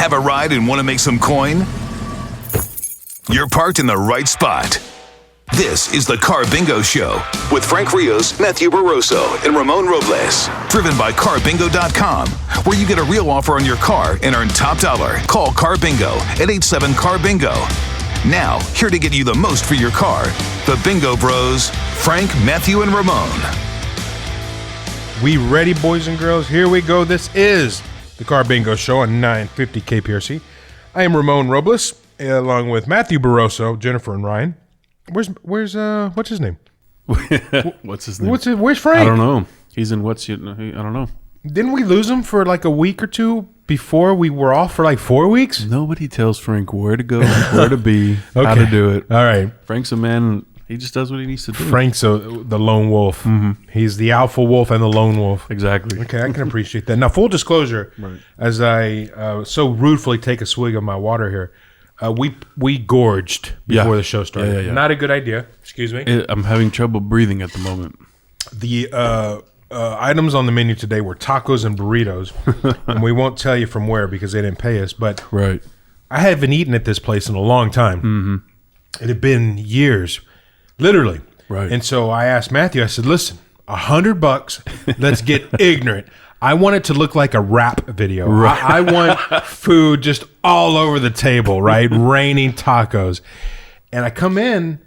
Have a ride and want to make some coin? You're parked in the right spot. This is the Carbingo Show with Frank Rios, Matthew Barroso, and Ramon Robles. Driven by Carbingo.com, where you get a real offer on your car and earn top dollar. Call Carbingo at 87-CAR-BINGO. Now, here to get you the most for your car, the Bingo Bros, Frank, Matthew, and Ramon. We ready, boys and girls? Here we go. This is the Carbingo Show on 950 KPRC. I am Ramon Robles, along with Matthew Barroso, Jennifer, and Ryan. What's his name? What's his name? Where's Frank? I don't know. He's in I don't know. Didn't we lose him for like a week or two before we were off for like 4 weeks? Nobody tells Frank where to go, where to be, how to do it. All right. Frank's a man. He just does what he needs to do. Frank's the lone wolf. Mm-hmm. He's the alpha wolf and the lone wolf. Exactly. Okay, I can appreciate that. Now, full disclosure, right. As I so ruefully take a swig of my water here, we gorged before the show started. Yeah. Not a good idea. Excuse me. I'm having trouble breathing at the moment. The items on the menu today were tacos and burritos, and we won't tell you from where because they didn't pay us. But right, I haven't eaten at this place in a long time. Mm-hmm. It had been years, literally. Right. And so I asked Matthew. I said, "Listen, $100. Let's get ignorant. I want it to look like a rap video. Right. I want food just all over the table, right? Raining tacos." And I come in,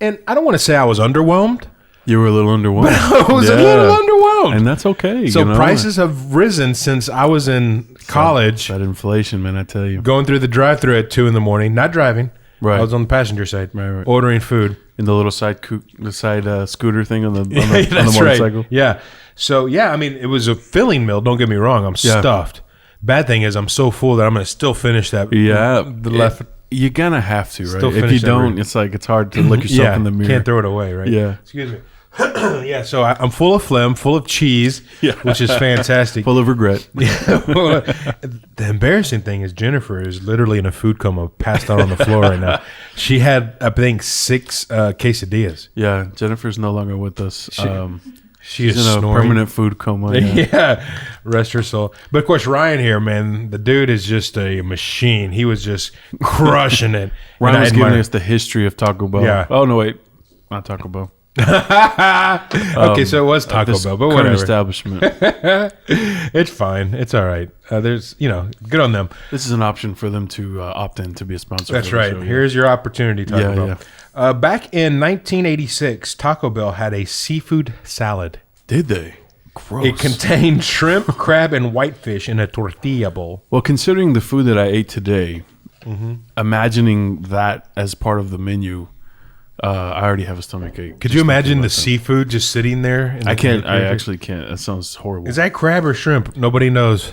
and I don't want to say I was underwhelmed. You were a little underwhelmed. But I was a little underwhelmed. And that's okay. So prices have risen since I was in college. That inflation, man, I tell you. Going through the drive-thru at 2 in the morning, not driving. Right. I was on the passenger side, right. Ordering food. In the little side scooter thing on the motorcycle. Right. Yeah. So, yeah, I mean, it was a filling meal. Don't get me wrong. I'm stuffed. Bad thing is I'm so full that I'm going to still finish that. Yeah. Left. You're going to have to, right? Still if you don't, it's like it's hard to look yourself in the mirror. Can't throw it away, right? Yeah. Excuse me. Yeah, so I'm full of phlegm, full of cheese, which is fantastic. Full of regret. The embarrassing thing is Jennifer is literally in a food coma, passed out on the floor right now. She had, I think, 6 quesadillas. Yeah, Jennifer's no longer with us. She's in a snoring. Permanent food coma. Yeah, rest her soul. But of course, Ryan here, man, the dude is just a machine. He was just crushing it. Ryan was giving us the history of Taco Bell. Yeah. Oh, no, wait. Not Taco Bell. Okay, so it was Taco Bell, but whatever. Establishment. It's fine. It's all right. There's, good on them. This is an option for them to opt in to be a sponsor. That's right. Show, Here's your opportunity, Taco Bell. Yeah. Back in 1986, Taco Bell had a seafood salad. Did they? Gross. It contained shrimp, crab, and whitefish in a tortilla bowl. Well, considering the food that I ate today, imagining that as part of the menu, I already have a stomach ache. Could you imagine the seafood just sitting there? I can't. I actually can't. That sounds horrible. Is that crab or shrimp? Nobody knows.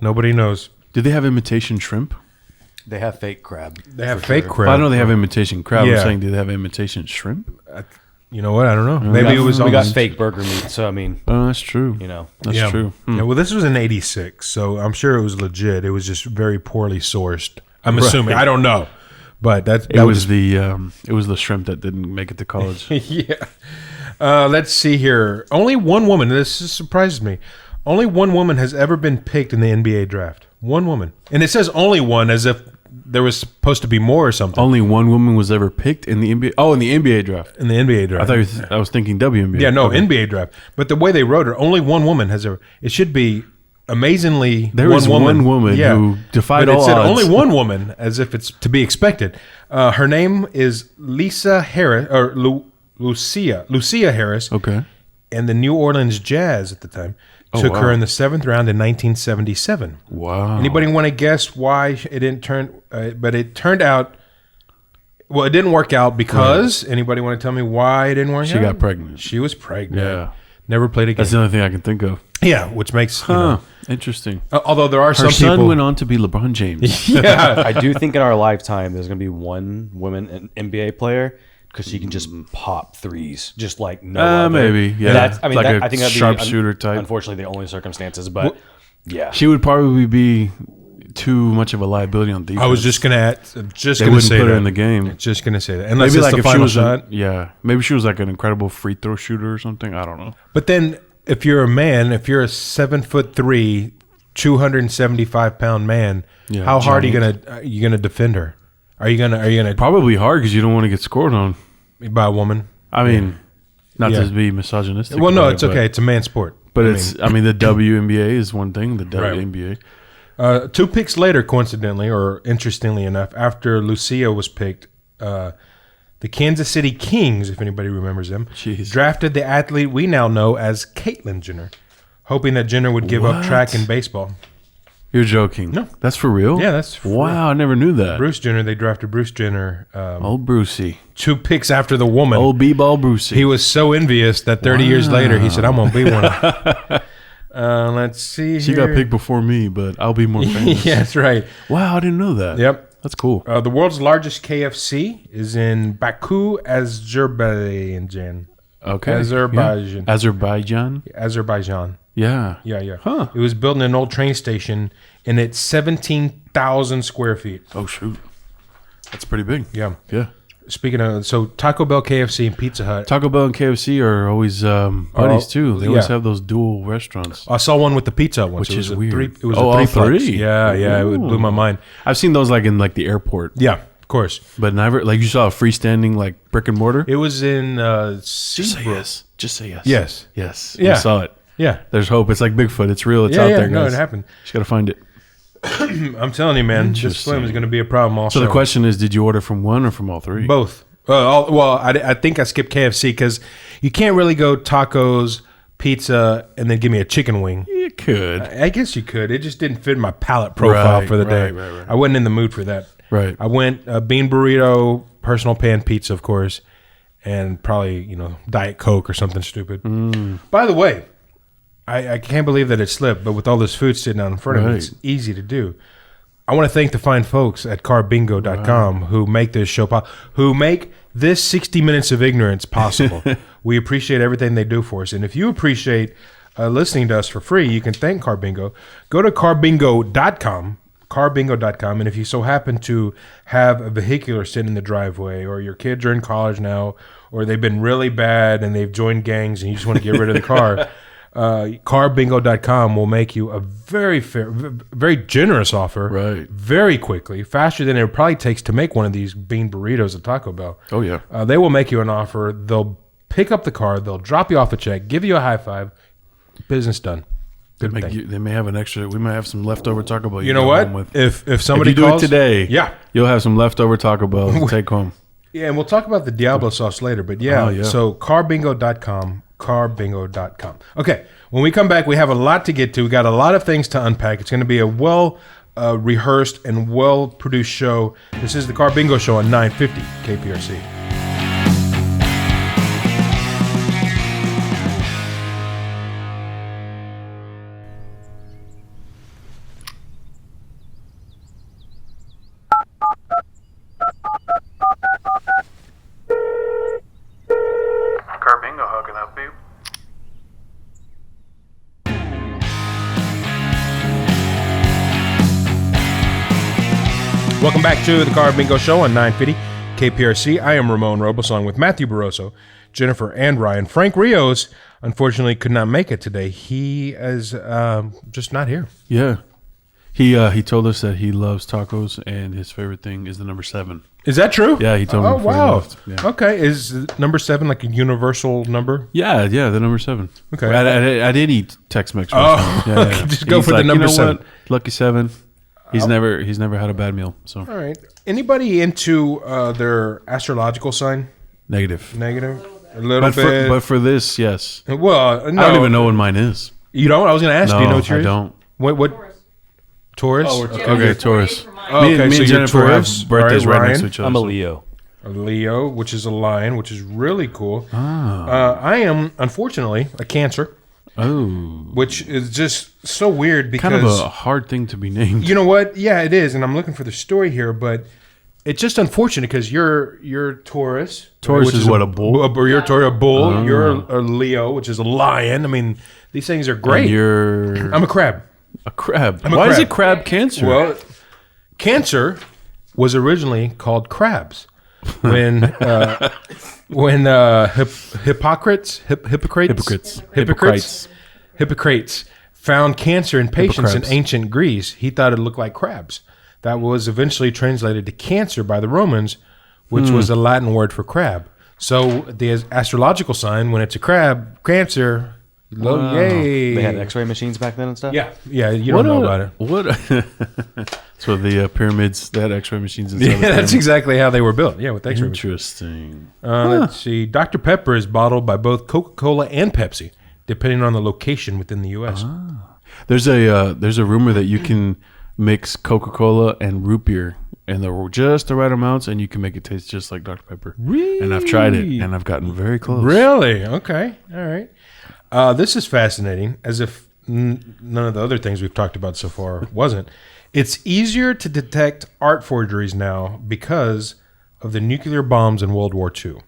Nobody knows. Do they have imitation shrimp? They have fake crab. They have fake crab. Well, I know they have imitation crab. I'm saying, do they have imitation shrimp? You know what? I don't know. Maybe we got fake burger meat. So I mean, oh, that's true. That's true. Yeah, well, this was in '86, so I'm sure it was legit. It was just very poorly sourced. I'm assuming. I don't know. But it was the shrimp that didn't make it to college. Yeah. Let's see here. Only one woman. This surprises me. Only one woman has ever been picked in the NBA draft. One woman, and it says only one, as if there was supposed to be more or something. Only one woman was ever picked in the NBA. Oh, in the NBA draft. In the NBA draft. I was thinking WNBA. Yeah, no, NBA draft. But the way they wrote it, only one woman has ever. It should be. Amazingly, there was one woman who defied all odds. It said only one woman, as if it's to be expected. Her name is Lucia Harris. Okay. And the New Orleans Jazz at the time took her in the 7th round in 1977. Wow. Anybody want to guess why it didn't turn? But it turned out. Well, it didn't work out because. Anybody want to tell me why it didn't work out? She got pregnant. She was pregnant. Yeah. Never played again. That's the only thing I can think of. Yeah, which makes interesting. Although there are some people. Her son went on to be LeBron James. Yeah, I do think in our lifetime there's going to be one woman NBA player because she can just pop threes, just like no other. Maybe, yeah. I think that'd sharpshooter type. Unfortunately, the only circumstances, but yeah, she would probably be too much of a liability on defense. I was just gonna say put her in the game. Just gonna say that. Unless maybe it's like the if she was shot. maybe she was like an incredible free throw shooter or something. I don't know. But then, if you're a man, if you're a 7'3", 275-pound man. Yeah, How hard giant. are you gonna defend her? Are you gonna Probably hard because you don't want to get scored on. by a woman? I mean, not Yeah. to be misogynistic. Well, no, about it's it, okay. It's a man's sport. But I mean, the WNBA is one thing. The WNBA. 2 picks later, coincidentally or interestingly enough, after Lucia was picked, the Kansas City Kings, if anybody remembers them, Jeez. drafted the athlete we now know as Caitlyn Jenner, hoping that Jenner would give up What? track and baseball. You're joking. No. That's for real? Yeah, that's for wow. I never knew that. Bruce Jenner, they drafted Bruce Jenner Old Brucey. 2 picks after the woman. Old B-ball Brucey. He was so envious that 30 years later he said, I'm going to be one. Let's see She here. got picked before me, but I'll be more famous. Yeah, that's right. Wow, I didn't know that. Yep. That's cool. The world's largest KFC is in Baku, Azerbaijan. Okay. Azerbaijan. Yeah. Azerbaijan? Azerbaijan. Yeah. Yeah. Huh. It was built in an old train station, and it's 17,000 square feet. Oh, shoot. That's pretty big. Yeah. Yeah. Speaking of, so Taco Bell, KFC, and Pizza Hut. Taco Bell and KFC are always buddies, too. They always yeah. have those dual restaurants. I saw one with the pizza once. Which It was is a weird. It was Oh, a all three-plex. three? Yeah. It blew my mind. I've seen those like in like the airport, Yeah, of course. but never like you saw a freestanding like brick and mortar. It was in Just say Seabrook. yes. Just say yes. Yes. Yes. Yeah. You saw it. Yeah. There's hope. It's like Bigfoot. It's real. It's Yeah, out yeah. there, No, guys. it happened. Just gotta find it. I'm telling you, man, this film is going to be a problem also. So the question is, did you order from one or from all three? Both. I think I skipped KFC because you can't really go tacos, pizza, and then give me a chicken wing. You could. I guess you could. It just didn't fit my palate profile Right, for the day. right. I wasn't in the mood for that. Right. I went bean burrito, personal pan pizza, of course, and probably, Diet Coke or something stupid. By the way, I can't believe that it slipped, but with all this food sitting out in front of me, Right. it's easy to do. I want to thank the fine folks at carbingo.com who make this show who make this 60 minutes of ignorance possible. We appreciate everything they do for us. And if you appreciate listening to us for free, you can thank Carbingo. Go to carbingo.com, and if you so happen to have a vehicular sitting in the driveway, or your kids are in college now, or they've been really bad and they've joined gangs and you just want to get rid of the car, carbingo.com will make you a very fair, very generous offer, Right. very quickly, faster than it probably takes to make one of these bean burritos at Taco Bell. Oh, yeah. They will make you an offer. They'll pick up the car. They'll drop you off a check, give you a high five. Business done. Good thing. They may have an extra. We might have some leftover Taco Bell. You know go what? home with. If somebody If you calls, do it today, yeah. you'll have some leftover Taco Bell to take home. Yeah, and we'll talk about the Diablo sauce later, but yeah. Oh, yeah. So carbingo.com, carbingo.com. Okay, when we come back, we have a lot to get to. We got a lot of things to unpack. It's going to be a well rehearsed and well produced show. This is the Carbingo Show on 950 KPRC. Carbingo, how can I help you? Welcome back to the Carbingo Show on 950 KPRC. I am Ramon Robles, along with Matthew Barroso, Jennifer, and Ryan. Frank Rios, unfortunately, could not make it today. He is just not here. Yeah. He told us that he loves tacos and his favorite thing is the number 7. Is that true? Yeah, he told me Oh, before he wow. left. Yeah. Okay. Is number 7 like a universal number? Yeah, the number 7. Okay. I did eat Tex-Mex. Oh, yeah. just go He's for the like, number you know 7. what? Lucky 7. He's never had a bad meal. So All right. Anybody into their astrological sign? negative. Negative? A little bit. But for this, yes. Well, no. I don't even know what mine is. You don't? I was going to ask. No, do you know what yours I don't. What? Taurus? Okay, Taurus. Oh, okay, me so and you're Jennifer Taurus. have birthdays All right, right next to Ryan? each other. I'm a so- Leo. A Leo, which is a lion, which is really cool. I am, unfortunately, a Cancer, Oh, which is just so weird because kind of a hard thing to be named. you know what? Yeah, it is, and I'm looking for the story here, but it's just unfortunate because you're Taurus. Taurus which is what, a bull? You're a bull. You're a Leo, which is a lion. I mean, these things are great. And you're I'm a crab. a crab. a Why is crab. it crab cancer? Well, Cancer was originally called crabs when Hippocrates found cancer in patients in crabs. ancient Greece. He thought it looked like crabs. That was eventually translated to cancer by the Romans, which was a Latin word for crab. So the astrological sign, when it's a crab, cancer, yay. They had X-ray machines back then and stuff. Yeah, you don't know about it. What? So the pyramids, they had X-ray machines inside. Yeah, the that's pyramids. exactly how they were built. Yeah, with X-ray machines. Interesting. Let's see. Dr. Pepper is bottled by both Coca-Cola and Pepsi, depending on the location within the U.S. There's a rumor that you can mix Coca-Cola and root beer and just the right amounts, and you can make it taste just like Dr. Pepper. Really? And I've tried it, and I've gotten very close. Really? Okay. All right. This is fascinating, as if none of the other things we've talked about so far wasn't. It's easier to detect art forgeries now because of the nuclear bombs in World War II.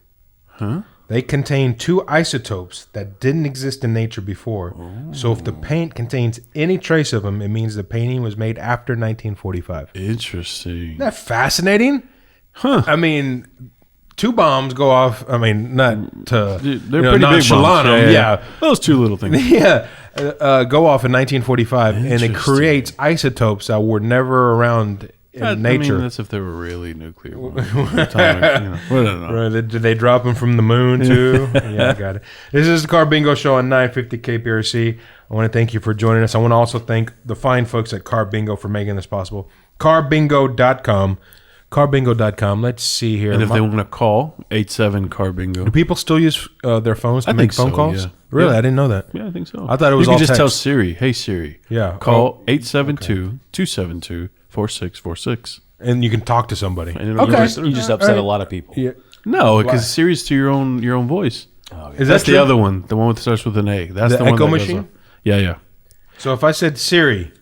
Huh? They contain two isotopes that didn't exist in nature before. So if the paint contains any trace of them, it means the painting was made after 1945. Interesting. Isn't that fascinating? Huh. I mean, two bombs go off. I mean, not to They're pretty big bombs. nonchalant them, yeah. Those two little things. Yeah, go off in 1945, and it Interesting. creates isotopes that were never around in nature. I mean, that's if they were really nuclear. Atomic, I don't know. Right, did they drop them from the moon too? Yeah, I got it. This is the Carbingo Show on 950 KPRC. I want to thank you for joining us. I want to also thank the fine folks at Carbingo for making this possible. Carbingo.com. Carbingo.com. Let's see here. And if they want to call, 87-CAR-BINGO. Do people still use their phones to I make think phone so, calls? yeah. Really? Yeah. I didn't know that. Yeah, I think so. I thought it was you all can just tell text. Siri, hey Siri. Yeah. Call 872-272-4646. And you can talk to somebody. And Okay. You just upset a lot of people. Yeah. No, because Siri's to your own voice. Is That's that the true? other one. The one that starts with an A. That's The the one Echo that goes machine? up. Yeah, yeah. So if I said Siri,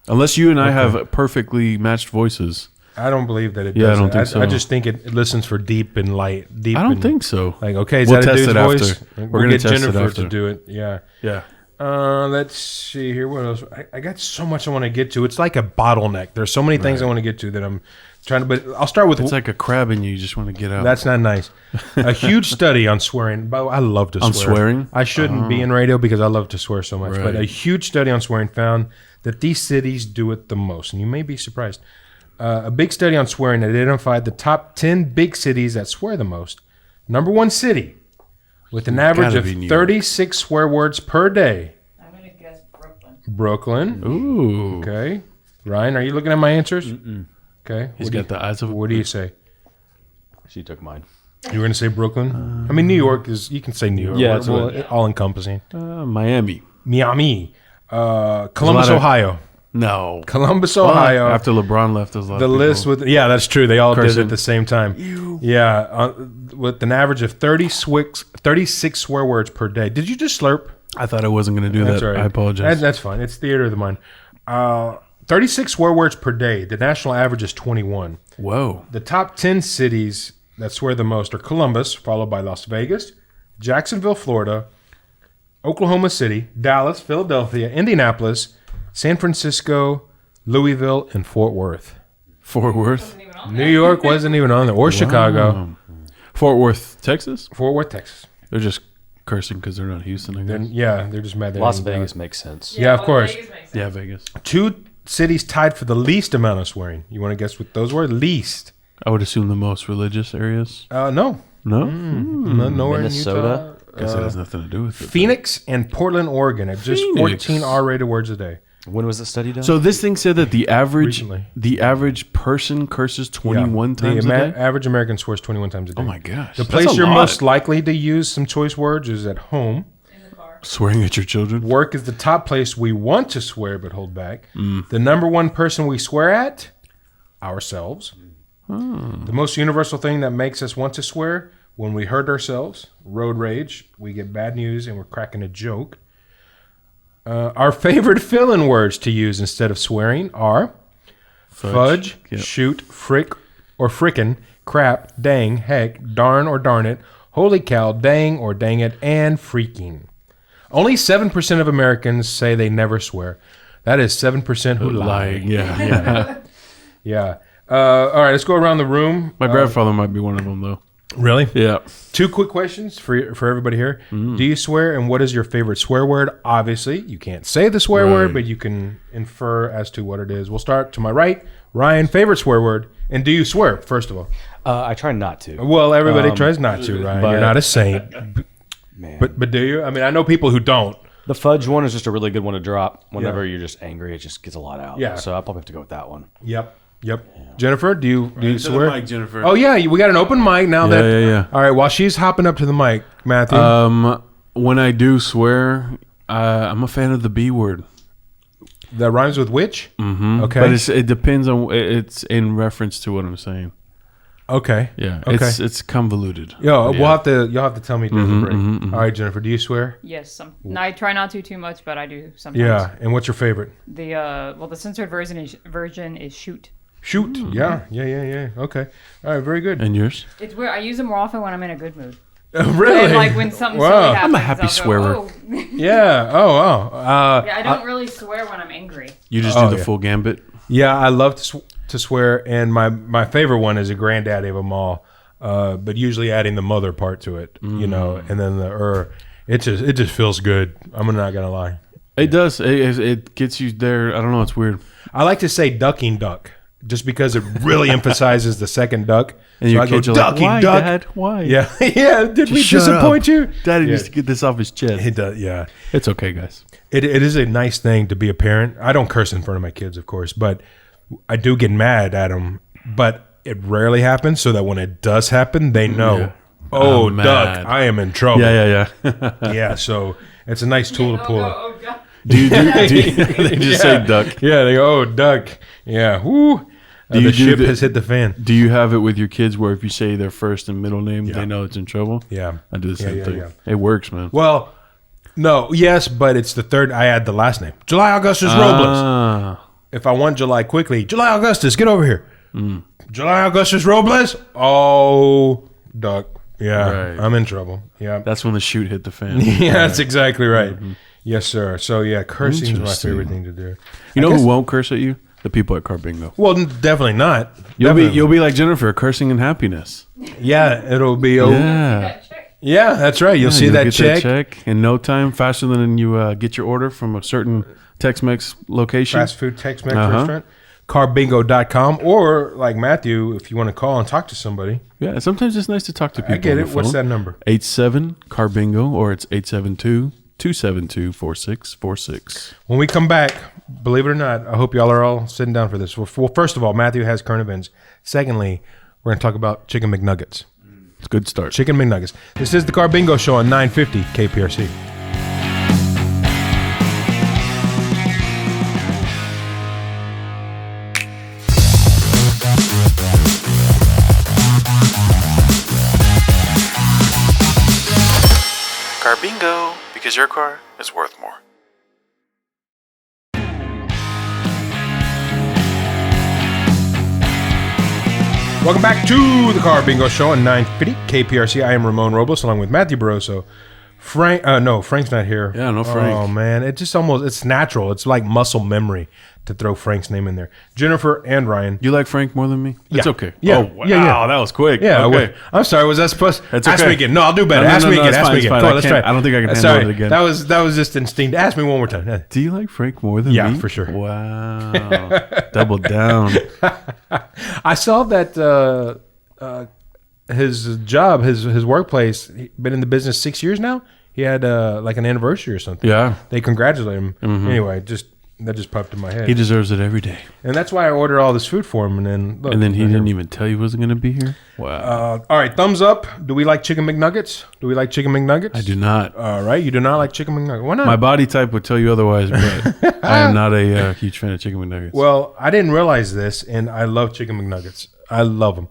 Unless you and I have perfectly matched voices. I don't believe that it does. Yeah, I don't that. think so. I just think it listens for deep and light. Deep. I don't and, think so. Like, okay, is We'll that a test dude's it voice? after. We're We'll gonna get test it Jennifer after. to do it. Yeah. Yeah. Let's see here. What else? I got so much I want to get to. It's like a bottleneck. There's so many things I want to get to that I'm trying to. But I'll start with. It's like a crab in you. You just want to get out. That's not nice. A huge study on swearing. By the way, I love to swear. On swearing? I shouldn't be in radio because I love to swear so much. But Right. a huge study on swearing found that these cities do it the most. And you may be surprised. A big study on swearing identified the top 10 big cities that swear the most. Number one city with an average Gotta of be New York. 36 swear words per day. I'm going to guess Brooklyn. Brooklyn. Ooh. Okay. Ryan, are you looking at my answers? Okay. He's got the eyes of a... What do you say? She took mine. You were going to say Brooklyn? I mean, New York is, you can say New York. Yeah, It's it's all encompassing. Miami. Miami. Columbus, lot of- Ohio. No. Columbus, Ohio. After LeBron left, there's a lot The of people. list with, yeah, that's true. They all did it Cursing. at the same time. Yeah. With an average of 36 swear words per day. Did you just slurp? I thought I wasn't going to do That's that. all right. I apologize. That's fine. It's theater of the mind. 36 swear words per day. The national average is 21. Whoa. The top 10 cities that swear the most are Columbus, followed by Las Vegas, Jacksonville, Florida, Oklahoma City, Dallas, Philadelphia, Indianapolis, San Francisco, Louisville, and Fort Worth. Fort Worth. Wasn't even on New York wasn't even on there, or Chicago. Fort Worth, Texas? Fort Worth, Texas. They're just cursing because they're not Houston, I guess. Then yeah, they're just mad. they Las didn't do Vegas it. makes sense. Yeah, of well, course. Vegas makes sense. Yeah, Vegas. 2 cities tied for the least amount of swearing. You want to guess what those were? Least. I would assume the most religious areas. No. No? Nowhere Minnesota? in Utah. Guess that has nothing to do with it. Phoenix and Portland, Oregon at just Phoenix. 14 R-rated words a day. When was the study done? So this thing said that the average Recently. person curses 21 Yeah. times the a day? average American swears 21 times a day. Oh my gosh. The that's place a you're lot. most likely to use some choice words is at home. In the car. Swearing at your children? Work is the top place we want to swear but hold back. Mm. The number one person we swear at? Ourselves. The most universal thing that makes us want to swear? When we hurt ourselves, road rage, we get bad news and we're cracking a joke. Our favorite fill-in words to use instead of swearing are fudge, Yep. shoot, frick or frickin', crap, dang, heck, darn or darn it, holy cow, dang or dang it, and freaking. Only 7% of Americans say they never swear. That is 7% who lie. Lying. Yeah. Yeah. All right, let's go around the room. My grandfather might be one of them, though. Really? Yeah. 2 quick questions for everybody here. Do you swear, and what is your favorite swear word? Obviously, you can't say the swear word, but you can infer as to what it is. We'll start to my right. Ryan, favorite swear word, and do you swear, first of all? I try not to. Well, everybody tries not to, Ryan. You're not a saint. Man. But do you? I mean, I know people who don't. The fudge one is just a really good one to drop. Whenever you're just angry, it just gets a lot out. Yeah. So I'll probably have to go with that one. Yep. Jennifer, do you To the swear? mic, Jennifer. Oh yeah, we got an open mic now. Yeah. All right, while she's hopping up to the mic, Matthew. When I do swear, I'm a fan of the B word. That rhymes with which? Mm-hmm. Okay. But it depends on. It's in reference to what I'm saying. Okay. Yeah. Okay. It's convoluted. Yo, Yeah. you'll have to tell me during the break. All right, Jennifer, do you swear? Yes. No, I try not to too much, but I do sometimes. Yeah. And what's your favorite? The censored version is shoot. Shoot. Yeah. Okay. All right. Very good. And yours? It's weird. I use it more often when I'm in a good mood. Really? And like when something Wow. silly happens. I'm a happy I'll swearer. Go, oh. Yeah. Oh wow. Yeah, I don't really swear when I'm angry. You just Oh, do the yeah. full gambit. Yeah, I love to swear, and my favorite one is a granddaddy of them all. But usually adding the mother part to it, you know, and then the it just feels good. I'm not gonna lie. It does. It gets you there. I don't know. It's weird. I like to say ducking duck, just because it really emphasizes the second duck. And So your I go kids are like, ducking "Why, duck. Dad? Why?" Yeah, yeah. Did we Shut disappoint up. you? Daddy Yeah. needs to get this off his chest. It does. Yeah. It's okay, guys. It is a nice thing to be a parent. I don't curse in front of my kids, of course, but I do get mad at them. But it rarely happens, so that when it does happen, they know. Yeah. Oh, I'm duck! mad. I am in trouble. Yeah. Yeah, so it's a nice tool to pull. Oh, God. Do you they just say duck? Yeah, they go, oh, duck. Yeah, whoo. Do The you do ship the- has hit the fan. Do you have it with your kids where if you say their first and middle name, they know it's in trouble? Yeah. I do the same yeah, thing. yeah. It works, man. Well, no, yes, but it's the third. I add the last name. July Augustus Robles. Ah, If I want July quickly, July Augustus, get over here. July Augustus Robles. Oh, duck. Yeah, Right. I'm in trouble. Yeah. that's when the shoot hit the fan. Yeah, that's exactly right. Yes, sir. So, yeah, cursing is my Interesting. favorite thing to do. You know I guess- who won't curse at you? The people at Carbingo. Well, definitely not. You'll be like Jennifer, cursing in happiness. Yeah, it'll be. Oh, yeah. Yeah. Yeah, that's right. You'll see you'll that get check. that check in no time, faster than you get your order from a certain Tex-Mex location. Fast food Tex-Mex Uh-huh. restaurant. Carbingo.com, or like Matthew, if you want to call and talk to somebody. Yeah, sometimes it's nice to talk to people. I get on it. the What's phone. that number? 87 Carbingo, or it's 872-272-4646. When we come back, believe it or not, I hope y'all are all sitting down for this. Well, first of all, Matthew has current events. Secondly, we're going to talk about chicken McNuggets. It's a good start. Chicken McNuggets. This is the Carbingo Show on 950 KPRC. Carbingo, because your car is worth more. Welcome back to the Carbingo Show on 950 KPRC. I am Ramon Robles along with Matthew Barroso. Frank's not here. Yeah, no Frank. Oh, man. It just it's natural. It's like muscle memory to throw Frank's name in there. Jennifer and Ryan. You like Frank more than me? It's Yeah. okay. Yeah. Oh, wow. Yeah. That was quick. Yeah, Okay. I'm sorry. Was that supposed? That's Ask okay. me again. No, I'll do better. No, Ask no, me no, again. it's Ask fine, me it's again. fine. Come on, I let's can't- try it. I don't think I can handle Sorry. it again. That was just instinct. Ask me one more time. Do you like Frank more than Yeah, me? for sure. Wow. Double down. I saw that his job, his workplace. He's been in the business 6 years now. He had like an anniversary or something. Yeah. They congratulate him. Anyway, that just popped in my head. He deserves it every day. And that's why I ordered all this food for him. And then look, And then he right didn't here. even tell you he wasn't going to be here? Wow. All right, thumbs up. Do we like chicken McNuggets? Do we like chicken McNuggets? I do not. All right, you do not like chicken McNuggets. Why not? My body type would tell you otherwise, but I am not a huge fan of chicken McNuggets. Well, I didn't realize this, and I love chicken McNuggets. I love them.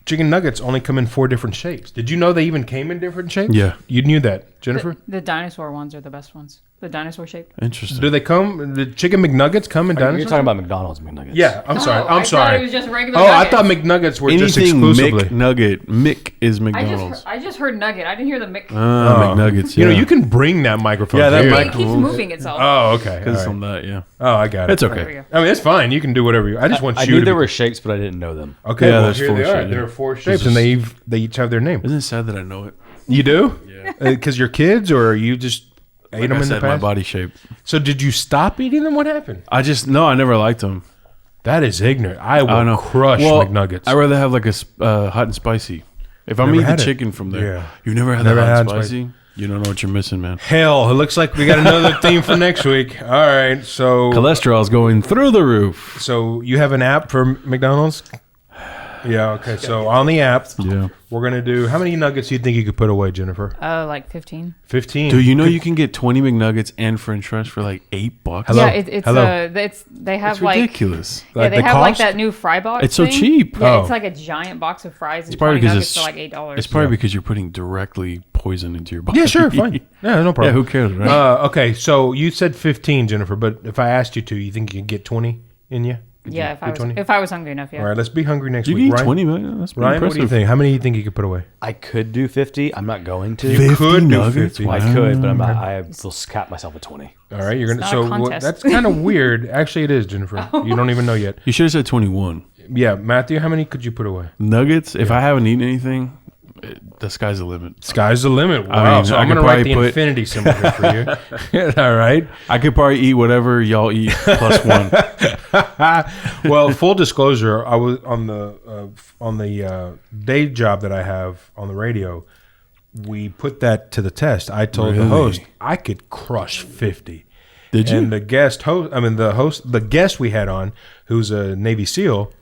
Chicken nuggets only come in 4 different shapes. Did you know they even came in different shapes? Yeah. You knew that, Jennifer? The dinosaur ones are the best ones. The dinosaur shape. Interesting. Do they come? The chicken McNuggets come in You're dinosaur? talking about McDonald's McNuggets. Yeah, I'm sorry. No, I'm I sorry. thought it was just regular Oh, I nuggets. thought McNuggets were just Anything exclusively. McNugget. Mick is McDonald's. I just heard nugget. I didn't hear the Mick. McNuggets. You know, yeah. you can bring that microphone. Yeah, that here. mic- It keeps moving itself. Oh, okay. Because All right. from that, yeah. Oh, I got it. It's There we okay. go. I mean, it's fine. You can do whatever you. I just want I you knew to. there be- were shapes, but I didn't know them. Okay, Yeah, well, there's here four they are. shapes, There yeah. are 4 shapes, and they each have their name. Isn't it sad that I know it? You do? Yeah. Because you're kids, or you just ate Like them I in the said, my past. body shape. So did you stop eating them? What happened? I never liked them. That is ignorant. I will I don't know. crush Well, McNuggets. I'd rather have like a hot and spicy. If I'm Never eating the had it. chicken from there, Yeah. you never had Never that hot had and spicy? You don't know what you're missing, man. Hell, it looks like we got another theme for next week. All right, so Cholesterol's going through the roof. so you have an app for McDonald's? Yeah. Okay. So on the app, Yeah. we're gonna do. How many nuggets do you think you could put away, Jennifer? Like 15. 15. Do you know you can get 20 McNuggets and French fries for like $8? Hello? Yeah, it's Hello? they have It's like ridiculous. yeah, Like they the have like cost? that new fry box. It's so thing. cheap. Yeah, Oh. it's like a giant box of fries and probably 20 because nuggets it's for like $8. It's probably because you're putting directly poison into your body. Yeah, sure, fine. Yeah, no problem. Yeah, who cares, right? Okay, so you said 15, Jennifer, but if I asked you to, you think you could get 20 in you? Could Yeah, you if I do was 20? if I was hungry enough, yeah. All right, let's be hungry next you week. can eat Ryan, 20, man. That's pretty Ryan, impressive. what do you think? How many do you think you could put away? I could do 50. I'm not going to. You could do nuggets? 50. Wow. I could, but I'm not. I will cap myself at 20. All right, you're gonna. not a So contest. that's kind of weird. Actually, it is, Jennifer. You don't even know yet. You should have said 21. Yeah, Matthew, how many could you put away? Nuggets, if I haven't eaten anything, the sky's the limit. Sky's the limit. Wow. I mean, so I I'm could gonna write probably the put- infinity symbol here for you. All right. I could probably eat whatever y'all eat plus one. Well, full disclosure, I was on the day job that I have on the radio. We put that to the test. I told the Really? host I could crush 50. Did you? And the guest we had on, who's a Navy SEAL,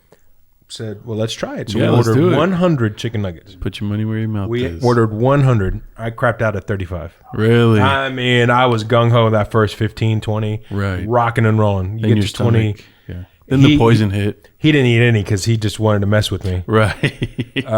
said, "Well, let's try it." So Yeah, we let's ordered do it. 100 chicken nuggets. Put your money where your mouth We is. ordered 100. I crapped out at 35. Really? I mean, I was gung ho that first 15, 20, Right. rocking and rolling. You in get your to 20. stomach. Yeah. Then the poison hit. He didn't eat any because he just wanted to mess with me. Right.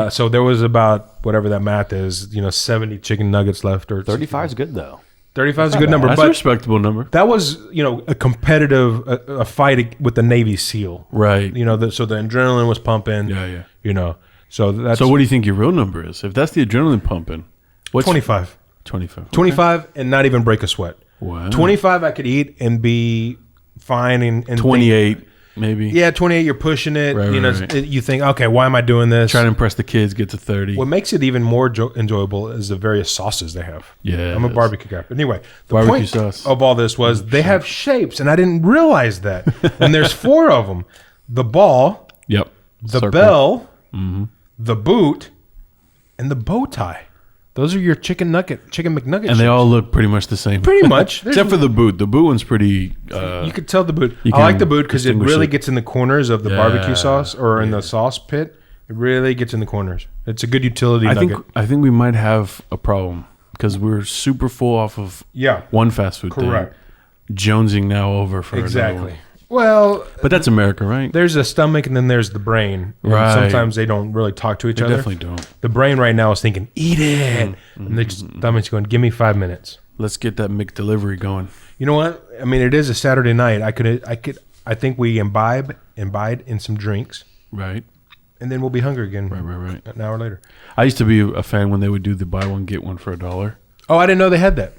So there was about whatever that math is, 70 chicken nuggets left, or 35 is good though. 35 is a good number, That's a but respectable number. that was a competitive a fight with the Navy SEAL. Right. So the adrenaline was pumping. Yeah. So that's So what do you think your real number is? If that's the adrenaline pumping, what's 25. 25. 25 and not even break a sweat. Wow. 25 I could eat and be fine and think- 28 maybe. yeah, 28 you're pushing it. Right, right. You think, okay, why am I doing this? Trying to impress the kids, get to 30. What makes it even more enjoyable is the various sauces they have. Yeah, I'm a it is. barbecue guy. But anyway, the Barbecue point sauce. of all this was they have shapes, and I didn't realize that. And there's 4 of them: the ball, Yep. the Circle. bell, the boot, and the bow tie. Those are your chicken McNugget. And they all look pretty much the same. pretty much, Except for the boot. The boot one's pretty. you could tell the boot. You I like can the boot because it distinguish really it. gets in the corners of the Yeah. barbecue sauce or in the sauce pit. It really gets in the corners. It's a good utility I nugget. think we might have a problem because we're super full off of Yeah. one fast food Correct. thing. Jonesing now over for another Exactly. one. Well, But that's America, right? there's a stomach and then there's the brain. And Right. sometimes they don't really talk to each They other. definitely don't. The brain right now is thinking, eat it. And the stomach's going, give me 5 minutes. Let's get that McDelivery going. You know what? I mean, it is a Saturday night. I think we imbibe in some drinks, Right. and then we'll be hungry again. Right. An hour later. I used to be a fan when they would do the buy one, get one for $1. Oh, I didn't know they had that.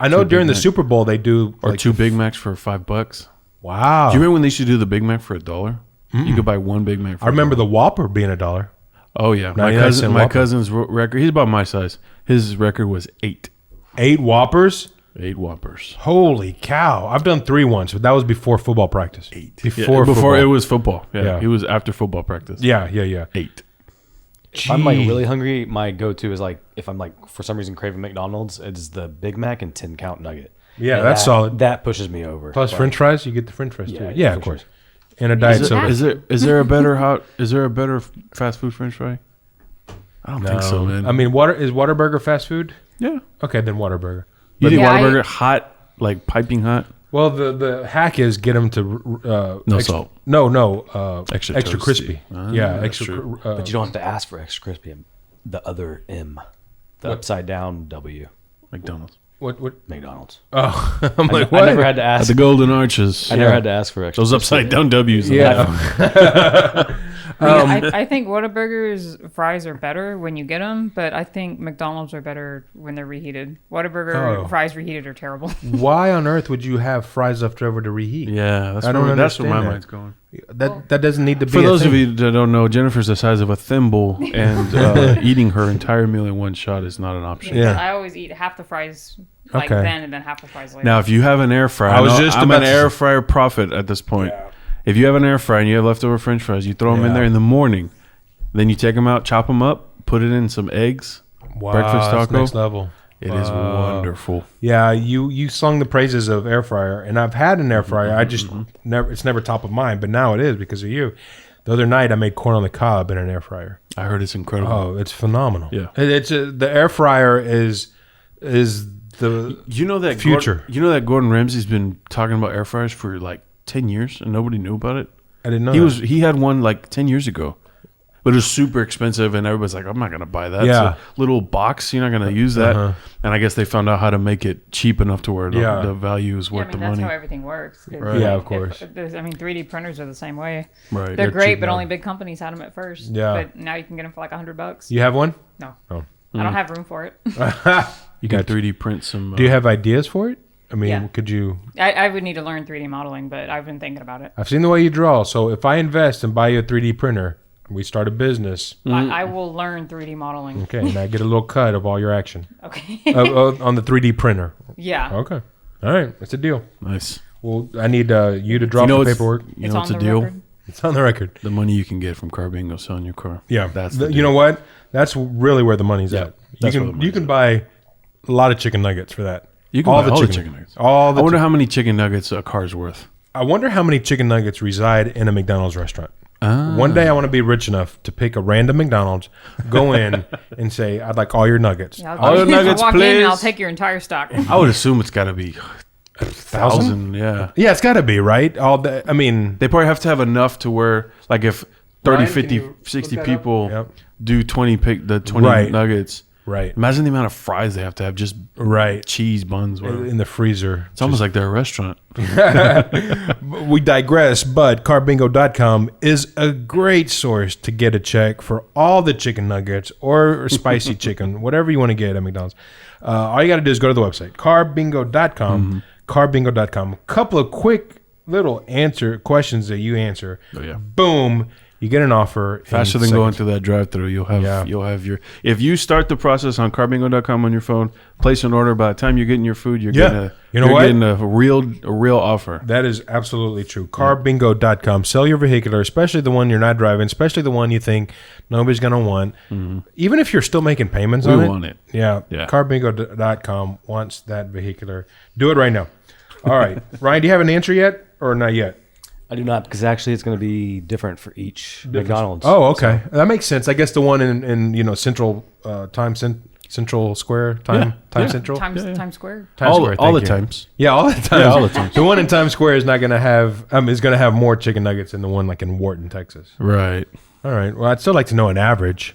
I know Big during the Mac. Super Bowl they do Or like 2 Big Macs for $5. Wow. Do you remember when they used to do the Big Mac for $1? You could buy 1 Big Mac for I remember $1. the Whopper being $1. Oh, yeah. My 99 cousin, cent my Whopper. cousin's record, he's about my size. His record was 8. 8 Whoppers. 8 Whoppers. Holy cow! I've done 3 once, but that was before football practice. 8. Before before football. it was football. Yeah, Yeah. He was after football practice. Yeah. 8. If I'm like Gee. really hungry, my go-to is like if I'm like for some reason craving McDonald's, it's the Big Mac and 10 count nugget. Yeah, And that's that- solid. That pushes me over. Plus Like, French fries, you get the French fries Yeah, too. yeah, Yeah, for of course. And a diet soda. Is there a better fast food French fry? I don't think so, man. I mean, is Whataburger fast food? yeah. Okay, then Whataburger. You think Yeah, Whataburger hot, like piping hot? Well, the hack is get them to No extra, salt. No, Extra extra toasty. crispy. Yeah, that's extra. true. But you don't have to ask for extra crispy. The other M, the upside down W. McDonald's. What? McDonald's. Oh, I'm like, I what? never had to At ask. the Golden Arches. I never had to ask for extra. Those upside down W's. Yeah. I think Whataburger's fries are better when you get them, but I think McDonald's are better when they're reheated. Whataburger fries reheated are terrible. Why on earth would you have fries left over to reheat? Yeah, I don't that's where my understand that. mind's going. That doesn't need to be. For a those of thing. you that don't know, Jennifer's the size of a thimble, and eating her entire meal in one shot is not an option. Yeah. I always eat half the fries like Okay. then and then half the fries later. Now, if you have an air fryer, I'm an air fryer prophet at this point. Yeah. If you have an air fryer and you have leftover French fries, you throw them in Yeah. there in the morning, then you take them out, chop them up, put it in some eggs. Wow, breakfast that's taco. next level. It is wonderful. Yeah, you sung the praises of air fryer, and I've had an air fryer. I just never. It's never top of mind, but now it is because of you. The other night, I made corn on the cob in an air fryer. I heard it's incredible. Oh, it's phenomenal. Yeah. It's the air fryer is the You know that future. Gordon Ramsay's been talking about air fryers for like 10 years and nobody knew about it. I didn't know He had one like 10 years ago. But it was super expensive, and everybody's like, I'm not going to buy that. Yeah. It's a little box. You're not going to use that. And I guess they found out how to make it cheap enough to where the value is yeah, worth I mean, the that's money. how everything works. Right. Yeah, of course. 3D printers are the same way. Right. They're great, cheap but now. only big companies had them at first. Yeah. But now you can get them for like $100. You have one? No. Oh. I don't have room for it. You can 3D print some. Do you have ideas for it? I mean, Yeah. could you? I would need to learn 3D modeling, but I've been thinking about it. I've seen the way you draw. So if I invest and buy you a 3D printer, we start a business. I will learn 3D modeling. Okay, and I get a little cut of all your action Okay. on the 3D printer. Yeah. Okay, all right, that's a deal. Nice. Well, I need you to drop You know the what's- paperwork. You It's know on what's a the deal? record. It's on the record. The money you can get from Carbingo selling your car. Yeah, That's you know what? That's really where the money's at. that's You where the can money's you can buy a lot of chicken nuggets for that. You can buy all the chicken nuggets. All the I wonder how many chicken nuggets a car's worth. I wonder how many chicken nuggets reside in a McDonald's restaurant. Ah. One day I want to be rich enough to pick a random McDonald's, go in and say, I'd like all your nuggets. Yeah, All your nuggets, walk in and I'll please. take your entire stock. I would assume it's got to be 1,000. Yeah. Yeah, it's got to be, right? I mean, They probably have to have enough to where, like, if 30, Ryan, 50, can you 60 look that up? people Yep. do 20 Right. nuggets. right, Imagine the amount of fries they have to have, just right. cheese buns. Whatever. In the freezer. It's almost like they're a restaurant. We digress, but carbingo.com is a great source to get a check for all the chicken nuggets or spicy chicken, whatever you want to get at McDonald's. All you got to do is go to the website, carbingo.com, carbingo.com. A couple of quick little questions that you answer. Oh, yeah. Boom, you get an offer. in Faster than going seconds. through that drive-through, you'll Yeah. have your. If you start the process on carbingo.com on your phone, place an order. By the time you're getting your food, you're Yeah. getting You know you're what? getting a real offer. That is absolutely true. Carbingo.com. Sell your vehicular, especially the one you're not driving, especially the one you think nobody's going to want. Even if you're still making payments We on it. want it. Yeah. Yeah. Carbingo.com wants that vehicular. Do it right now. All right. Ryan, do you have an answer yet or not yet? I do not, because actually it's going to be different for each McDonald's. Oh, okay. That makes sense. I guess the one in Central Central Square Time Central. Times Square. Times Square, all thank the you. times. Yeah, all the times. all the times. The one in Times Square is not going to have is going to have more chicken nuggets than the one like in Wharton, Texas. Right. All right. Well, I'd still like to know an average.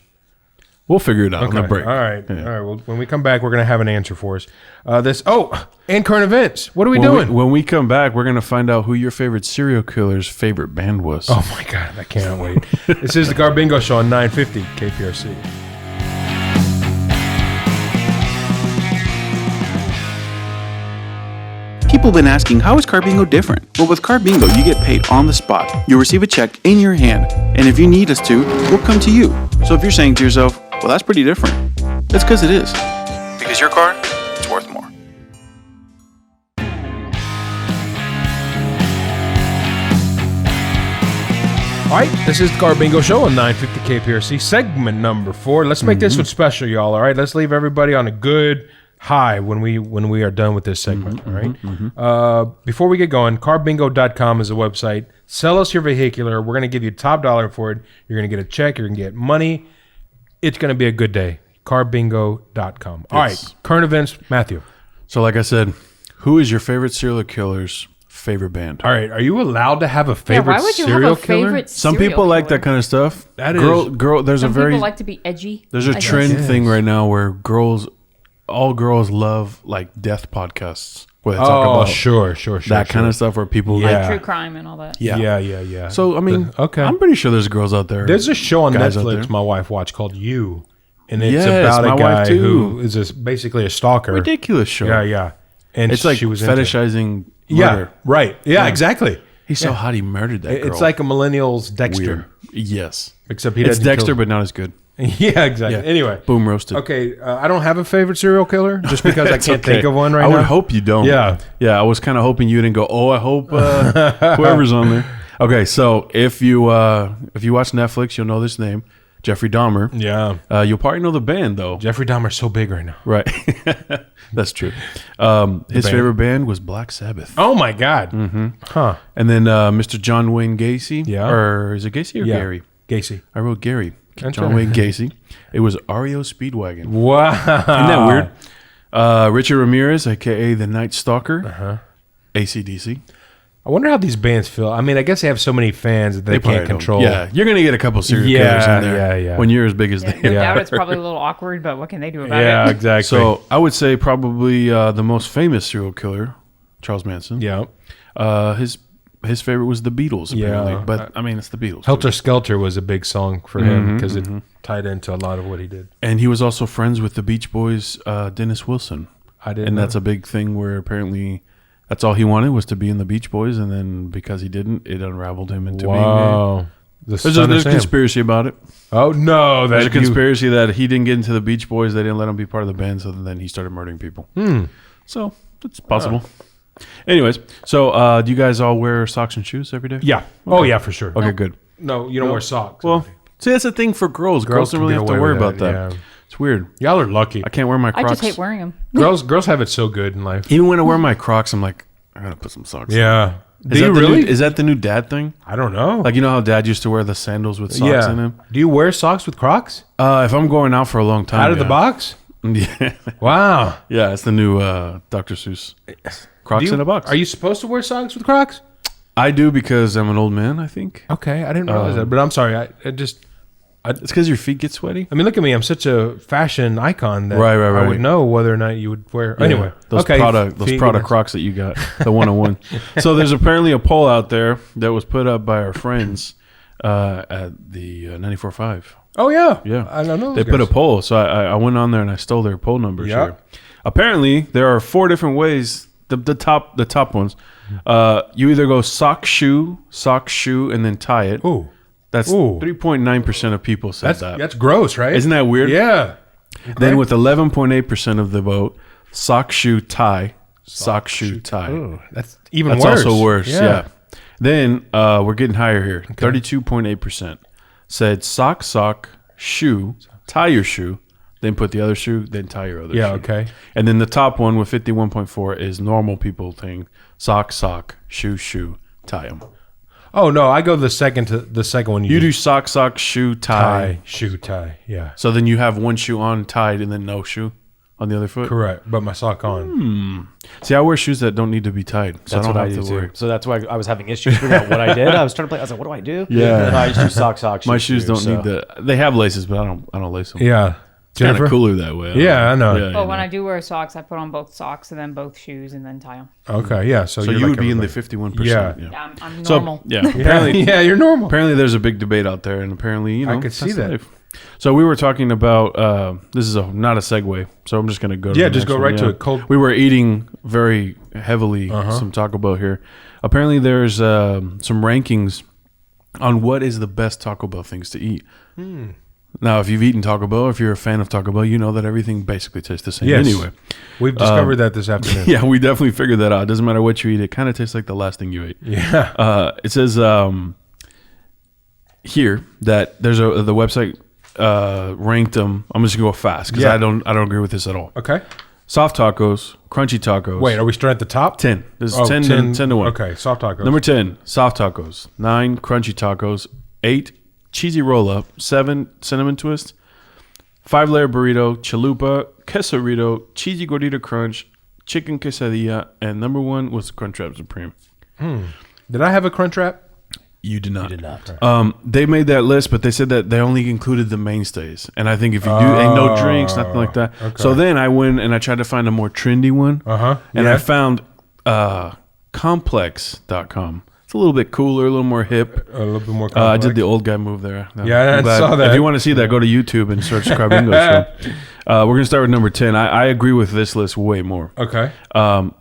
We'll figure it out on Okay. the break. All right. Yeah. All right. Well, when we come back, we're going to have an answer for us. And current events. What are we When doing? when we come back, we're going to find out who your favorite serial killer's favorite band was. Oh my God, I cannot wait. This is the Carbingo Show on 950 KPRC. People have been asking, how is Carbingo different? Well, with Carbingo, you get paid on the spot. You'll receive a check in your hand. And if you need us to, we'll come to you. So if you're saying to yourself, well, that's pretty different, that's because it is. Because your car is worth more. All right, this is the Carbingo Show on 950 KPRC, segment number 4. Let's make this one special, y'all. All right, let's leave everybody on a good high when we are done with this segment. All right. Before we get going, carbingo.com is a website. Sell us your vehicular. We're going to give you top dollar for it. You're going to get a check. You're going to get money. It's going to be a good day. Carbingo.com. All Yes. right, current events, Matthew. So, like I said, who is your favorite serial killer's favorite band? All right, are you allowed to have a Yeah, favorite why would you serial have a killer? favorite Some serial people like killer? that kind of stuff. That girl. There's Some a very people like to be edgy. there's a I guess. trend Yes. thing right now where girls all girls love like death podcasts where they talk about sure, that kind of stuff where people Yeah. True crime and all that. Yeah. So I mean, Okay. I'm pretty sure there's girls out there. There's a show on guys out Netflix there. my wife watched called You, and it's Yes, about my a wife guy too. who is basically a stalker. ridiculous show. Yeah. And It's like she was into it. fetishizing Yeah, murder. right. Yeah, exactly. He's so hot he murdered that girl. It's like a millennial's Dexter, weird. Yes. except he It's doesn't Dexter, kill- but not as good. yeah, exactly. Yeah. Anyway, Boom roasted. okay, I don't have a favorite serial killer just because I It's can't okay. think of one right I now. would hope you don't. Yeah. Yeah, I was kind of hoping you didn't go, oh, I hope whoever's on there. Okay, so if you watch Netflix, you'll know this name, Jeffrey Dahmer. Yeah, You'll probably know the band, though. Jeffrey Dahmer's so big right now. Right. That's true. His favorite band was Black Sabbath. Oh my God. Mm-hmm. Huh. And then Mr. John Wayne Gacy. Yeah. Or is it Gacy or Yeah. Gary? Gacy. I wrote Gary. That's John right. Wayne Gacy. It was REO Speedwagon. Wow. Isn't that weird? Richard Ramirez, a.k.a. the Night Stalker. Uh-huh. AC/DC. I wonder how these bands feel. I mean, I guess they have so many fans that they probably can't don't- control. Yeah, you're going to get a couple serial killers in there yeah. when you're as big as they No are. doubt it's probably a little awkward, but what can they do about Yeah, it? exactly. So I would say probably the most famous serial killer, Charles Manson. yeah. His favorite was the Beatles, apparently. Yeah. But I mean, it's the Beatles. Helter Skelter was a big song for him because it tied into a lot of what he did. And he was also friends with the Beach Boys' Dennis Wilson. I didn't And know. that's a big thing where apparently that's all he wanted was to be in the Beach Boys. And then because he didn't, it unraveled him into being gay. Wow. The There's son a of Sam. conspiracy about it. Oh, no. There's a That you, conspiracy that he didn't get into the Beach Boys. They didn't let him be part of the band. So then he started murdering people. So it's possible. Anyways, so do you guys all wear socks and shoes every day? yeah. Oh, yeah, for sure. Okay, good. No, you don't wear socks. Well, see, that's the thing for girls. Girls don't can really get have to away worry with about that. Yeah. It's weird. Y'all are lucky. I can't wear my I Crocs. just hate wearing them. Girls have it so good in life. Even when I wear my Crocs, I'm like, I gotta put some socks. Yeah. Is Do that you the really? is that the new dad thing? I don't know. Like, you know how dad used to wear the sandals with socks in them? Do you wear socks with Crocs? If I'm going out for a long time. Out of the yeah. box? Yeah. Wow. Yeah, it's the new Dr. Seuss. Crocs in a box. Are you supposed to wear socks with Crocs? I do because I'm an old man, I think. Okay, I didn't realize that. But I'm sorry. It's because your feet get sweaty. I mean, look at me. I'm such a fashion icon that Right. I would know whether or not you would wear. Yeah. Anyway, those okay. Prada feet, Crocs that you got, the 101. So there's apparently a poll out there that was put up by our friends at the 94.5. Oh yeah, Yeah, I don't know. They put a poll, so I went on there and I stole their poll numbers. Yeah. Here. Apparently, there are 4 different ways. The top ones. You either go sock shoe, and then tie it. Ooh, That's Ooh. 3.9% of people said that. that's gross, right? Isn't that weird? Yeah. Then with 11.8% of the vote, sock shoe tie, sock shoe tie. Ooh, that's even That's worse. also worse. Yeah. Then we're getting higher here. 32.8% said sock, shoe, tie your shoe, then put the other shoe, then tie your other shoe. Yeah. Okay. And then the top one with 51.4 is normal people thing: sock, shoe, tie them. Oh no, I go the second one. You do sock, shoe, tie. shoe, tie. Yeah. So then you have one shoe on tied and then no shoe on the other foot. Correct, but my sock on. See, I wear shoes that don't need to be tied, so That's I what don't I have do to too. worry. So that's why I was having issues figuring out what I did. I was trying to play. I was like, what do I do? Yeah. And I just do sock. My shoes don't need the. They have laces, but I don't lace them. Yeah. It's kind Jennifer? of cooler that way. Yeah, I know. But when I do wear socks, I put on both socks and then both shoes and then tie them. Okay. Yeah. So, So you're you like would be in the everybody. 51%. Yeah. Yeah, I'm So normal. yeah, Apparently, yeah, you're normal. apparently there's a big debate out there, and apparently I could see that's the that. life. So we were talking about this is not a segue, so I'm just gonna go. To Yeah, the just next go one, right to it. Cold. We were eating very heavily some Taco Bell here. Apparently, there's some rankings on what is the best Taco Bell things to eat. Now, if you've eaten Taco Bell, if you're a fan of Taco Bell, you know that everything basically tastes the same Yes. anyway. We've discovered that this afternoon. Yeah, we definitely figured that out. It doesn't matter what you eat; it kind of tastes like the last thing you ate. Yeah. It says here that there's the website ranked them. I'm just gonna go fast because Yeah. I don't agree with this at all. Okay. Soft tacos, crunchy tacos. Wait, are we starting at the top? 10. This is Oh, 10 to 1. Okay, soft tacos. Number 10, soft tacos. 9, crunchy tacos. 8, cheesy roll up. 7, cinnamon twist. 5-layer burrito, chalupa, quesarito, cheesy gordita crunch, chicken quesadilla, and number 1 was Crunchwrap Supreme. Did I have a Crunchwrap? You did not. You did not. They made that list, but they said that they only included the mainstays. And I think if you do, ain't no drinks, nothing like that. Okay. So then I went and I tried to find a more trendy one. And I found complex.com. It's a little bit cooler, a little more hip. A little bit more complex. I did the old guy move there. Yeah, I saw that. If you want to see that, go to YouTube and search Carbingo Show. We're going to start with number 10. I agree with this list way more. Okay.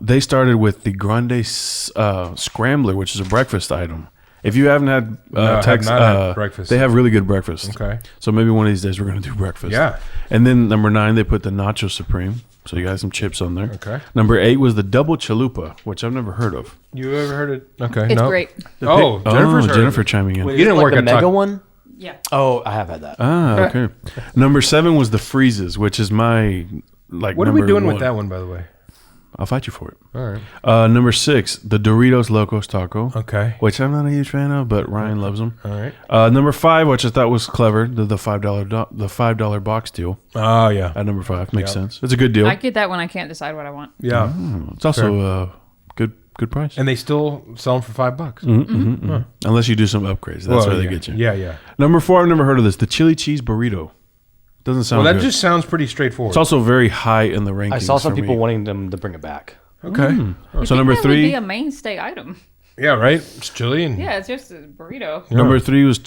They started with the Grande Scrambler, which is a breakfast item. If you haven't had had breakfast. They have really good breakfast. Okay. So maybe one of these days we're going to do breakfast. Yeah. And then number 9, they put the Nacho Supreme. So you got some chips on there. Okay. Number 8 was the Double Chalupa, which I've never heard of. You ever heard it? Okay. It's no. great. Jennifer chiming in. You didn't work the at mega Taco. one? Yeah. Oh, I have had that. Okay. Number 7 was the Freezes, which is my What are we doing with that one, by the way? I'll fight you for it. All right. Number 6, the Doritos Locos Taco. Okay. Which I'm not a huge fan of, but Ryan loves them. All right. Number 5, which I thought was clever, the $5 box deal. Oh, yeah. At number 5, makes sense. It's a good deal. I get that when I can't decide what I want. Yeah. It's also a good price. And they still sell them for $5. Unless you do some upgrades, that's where they yeah. get you. Yeah. Number 4, I've never heard of this, the chili cheese burrito. Doesn't sound Well, that good. just sounds pretty straightforward. It's also very high in the rankings. I saw some for people me. wanting them to bring it back. Okay. So number That would 3, be a mainstay item. Yeah, right? It's chili and Yeah, it's just a burrito. number 3 was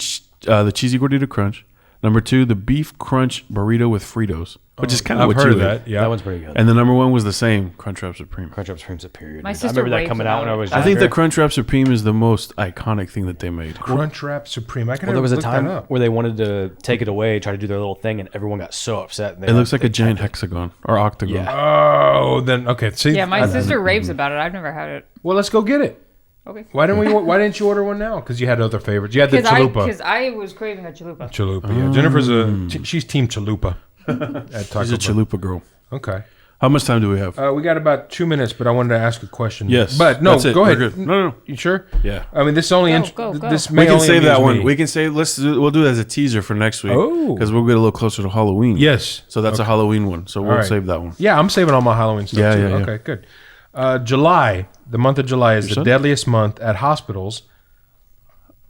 the cheesy gordita crunch. Number 2, the beef crunch burrito with Fritos, which is kind of I've what heard you of ate. that. Yeah. That one's pretty good. And the number 1 was the same, Crunchwrap Supreme. Crunchwrap Supreme's a period. My I sister remember that raves coming out when I about was it. I think the younger. Crunchwrap Supreme is the most iconic thing that they made. Crunchwrap Supreme. I could Well, there was a look time that up. where they wanted to take it away, try to do their little thing, and everyone got so upset. And It looks like a giant hexagon or octagon. Yeah. Oh, then okay. See, Yeah, my sister raves about it. I've never had it. well, let's go get it. Okay. Why didn't you order one now? Because you had other favorites. You had the Because chalupa. I was craving a chalupa. Chalupa. Yeah. Jennifer's she's team chalupa at Taco She's a Bell. chalupa girl. Okay. How much time do we have? We got about 2 minutes, but I wanted to ask a question. Yes. but no, That's it. go We're ahead. good. No. You sure? Yeah. I mean, this only Go. this may We can only save that amuse one. me. We can say we'll do it as a teaser for next week. Oh. Because we'll get a little closer to Halloween. Yes. So that's a Halloween one. So we'll All right. save that one. Yeah, I'm saving all my Halloween stuff Yeah, too. yeah, yeah. Okay, good. July, the month of July is the son? deadliest month at hospitals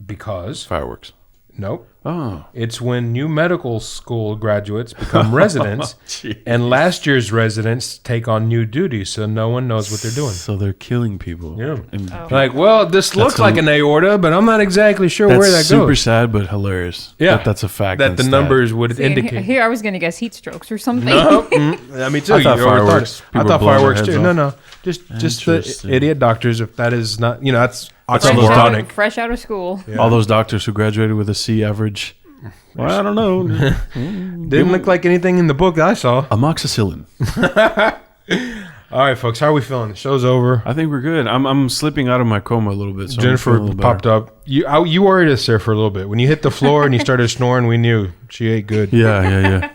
because Fireworks. nope. Oh. It's when new medical school graduates become residents and last year's residents take on new duties, so no one knows what they're doing. So they're killing people. Yeah. And Like, well, this looks like an aorta, but I'm not exactly sure that's where that super goes. sad, but hilarious. Yeah. That's a fact. That and the stat. numbers would See, indicate. here I was going to guess heat strokes or something. Yeah, me too. I thought You overthought fireworks. it. I People thought blowing their fireworks heads too. off. No. Just the Interesting. idiot doctors. If that is not, that's all those oxymoronic. Fresh out of school. All those doctors who graduated with a C average. Well, I don't know. Didn't look like anything in the book I saw. Amoxicillin. All right, folks, how are we feeling? The show's over. I think we're good. I'm slipping out of my coma a little bit. So Jennifer popped up. You worried us there for a little bit. When you hit the floor and you started snoring, we knew she ate good. Yeah.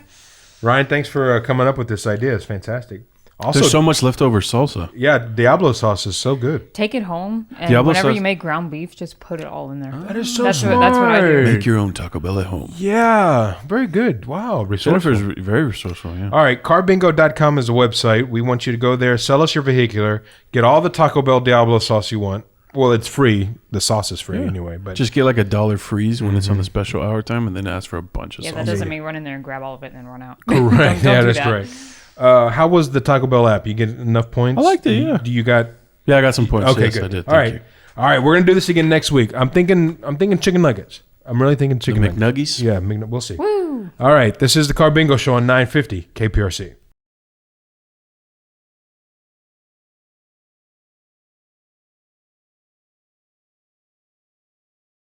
Ryan, thanks for coming up with this idea. It's fantastic. Also, There's so much leftover salsa. yeah, Diablo sauce is so good. Take it home, and Diablo whenever sauce- you make ground beef, just put it all in there. That is so That's smart. what I do. Make your own Taco Bell at home. Yeah, very good. Wow, resourceful. Jennifer's very resourceful. Yeah. All right, carbingo.com is the website. We want you to go there, sell us your vehicular, get all the Taco Bell Diablo sauce you want. Well, it's free. The sauce is free anyway. But Just get like $1 freeze when it's on the special hour time, and then ask for a bunch of Yeah, sauce. that doesn't mean run in there and grab all of it and then run out. correct. Don't Yeah, do that's that. correct. How was the Taco Bell app? You get enough points? I liked it, yeah. Do you got? Yeah, I got some points. Okay, Yes, good. I did. All right, all right. We're gonna do this again next week. I'm thinking chicken nuggets. I'm really thinking chicken nuggets. McNuggies. Yeah, we'll see. Woo! All right, this is the Carbingo Show on 950 KPRC.